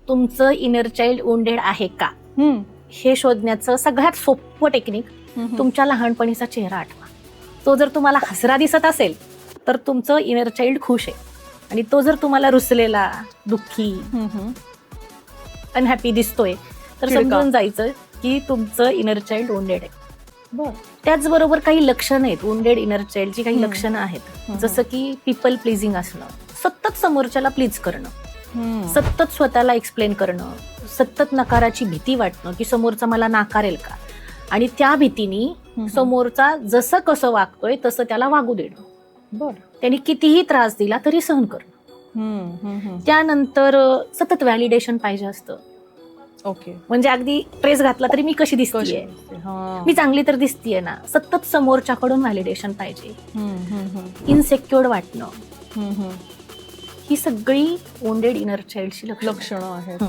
तुमचं inner child wounded आहे का हे शोधण्याचं सगळ्यात सोपं टेक्निक तुमच्या लहानपणीचा चेहरा आठवा. तो जर तुम्हाला हसरा दिसत असेल तर तुमचं इनर चाइल्ड खुश आहे, आणि तो जर तुम्हाला रुसलेला, दुःखी, अनहॅपी दिसतोय तर चिडका. समजून जायचं की तुमचं इनर चाइल्ड वुंडेड आहे. त्याचबरोबर काही लक्षणं आहेत, वुंडेड इनर चाइल्डची काही लक्षणं आहेत, जसं की पीपल प्लीजिंग असणं, सतत समोरच्याला प्लीज करणं, सतत स्वतःला एक्सप्लेन करणं, सतत नकाराची भीती वाटणं की समोरचा मला नाकारेल का, आणि त्या भीतीने समोरचा जसं कसं वागतोय तसं त्याला वागू देणं, त्यांनी कितीही त्रास दिला तरी सहन करणं. त्यानंतर सतत व्हॅलिडेशन पाहिजे असतं. ओके. म्हणजे अगदी ड्रेस घातला तरी मी कशी दिसतीये, मी चांगली तर दिसतीये ना, सतत समोरच्याकडून व्हॅलिडेशन पाहिजे. इनसेक्युअर्ड वाटणं, ही सगळी वुंडेड इनर चाइल्डची लक्षणं आहेत.